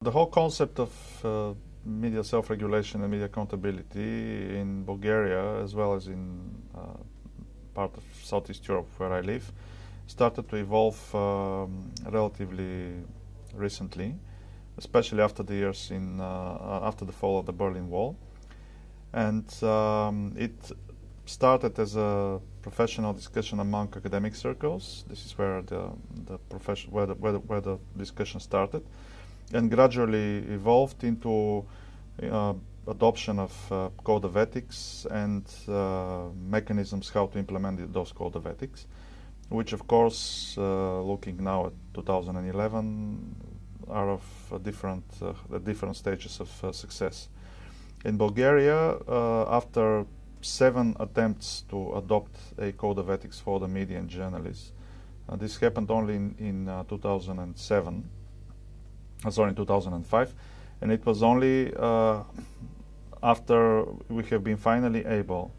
the whole concept of media self-regulation and media accountability in Bulgaria, as well as in part of Southeast Europe where I live, started to evolve relatively recently, especially after the years after the fall of the Berlin Wall. And it started as a professional discussion among academic circles. This is where the discussion started, and gradually evolved into adoption of code of ethics and mechanisms how to implement those code of ethics, which of course, looking now at 2011, are of different stages of success. In Bulgaria, after 7 attempts to adopt a code of ethics for the media and journalists, this happened only in 2005, and it was only after we have been finally able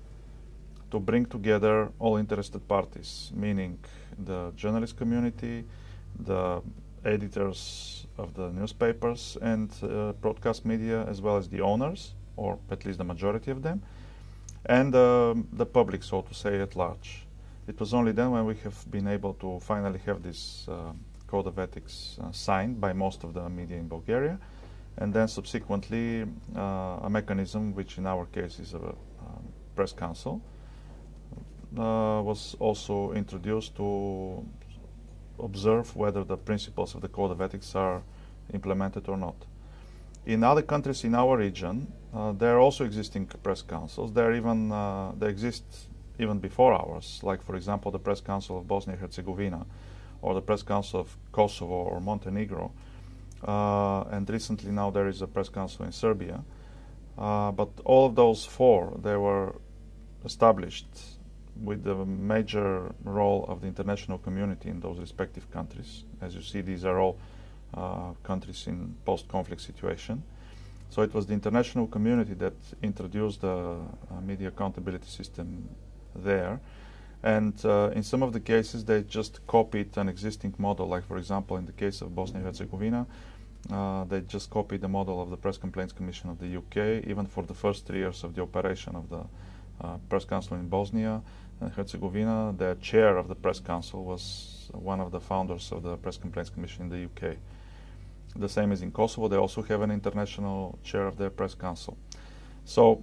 to bring together all interested parties, meaning the journalist community, the editors of the newspapers and broadcast media, as well as the owners, or at least the majority of them, and the public, so to say, at large. It was only then when we have been able to finally have this code of ethics signed by most of the media in Bulgaria, and then subsequently a mechanism, which in our case is a press council, was also introduced to observe whether the principles of the code of ethics are implemented or not. In other countries in our region, there are also existing press councils. They exist even before ours, like for example the Press Council of Bosnia and Herzegovina, or the Press Council of Kosovo or Montenegro, and recently now there is a Press Council in Serbia. But all of those 4, they were established with the major role of the international community in those respective countries. As you see, these are all countries in post-conflict situation. So it was the international community that introduced the media accountability system there, and in some of the cases they just copied an existing model, like for example in the case of Bosnia and Herzegovina, they just copied the model of the Press Complaints Commission of the UK, even for the first 3 years of the operation of the Press Council in Bosnia and Herzegovina. The chair of the Press Council was one of the founders of the Press Complaints Commission in the UK. The same as in Kosovo, they also have an international chair of their Press Council. So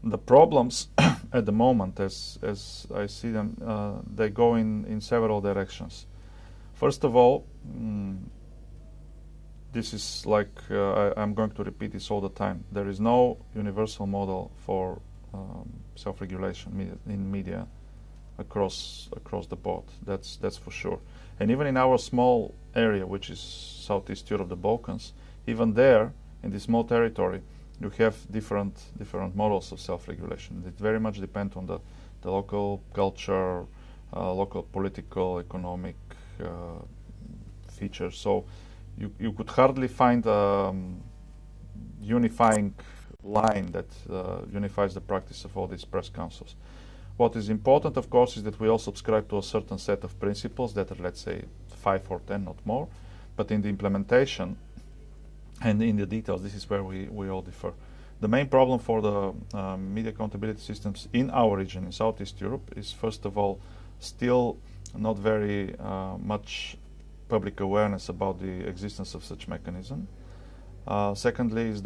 the problems at the moment, as I see them, they go in several directions. First of all, this is like, I'm going to repeat this all the time, there is no universal model for self-regulation in media across the board. That's for sure. And even in our small area, which is Southeast Europe, the Balkans, even there, in this small territory, you have different models of self-regulation. It very much depends on the local culture, local political, economic features. So you could hardly find a unifying line that unifies the practice of all these press councils. What is important, of course, is that we all subscribe to a certain set of principles that are, let's say, 5 or 10, not more. But in the implementation and in the details, this is where we all differ. The main problem for the media accountability systems in our region, in Southeast Europe, is first of all still not very much public awareness about the existence of such mechanism. Secondly, is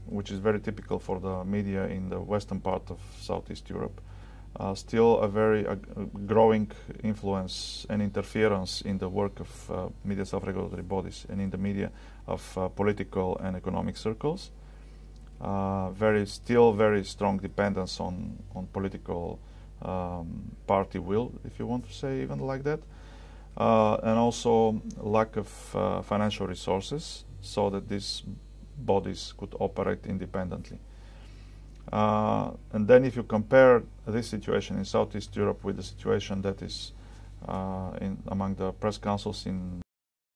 which is very typical for the media in the western part of Southeast Europe, still a very growing influence and interference in the work of media self-regulatory bodies and in the media of political and economic circles. Still very strong dependence on political party will, if you want to say even like that, and also lack of financial resources so that these bodies could operate independently. And then if you compare this situation in Southeast Europe with the situation that is among the press councils in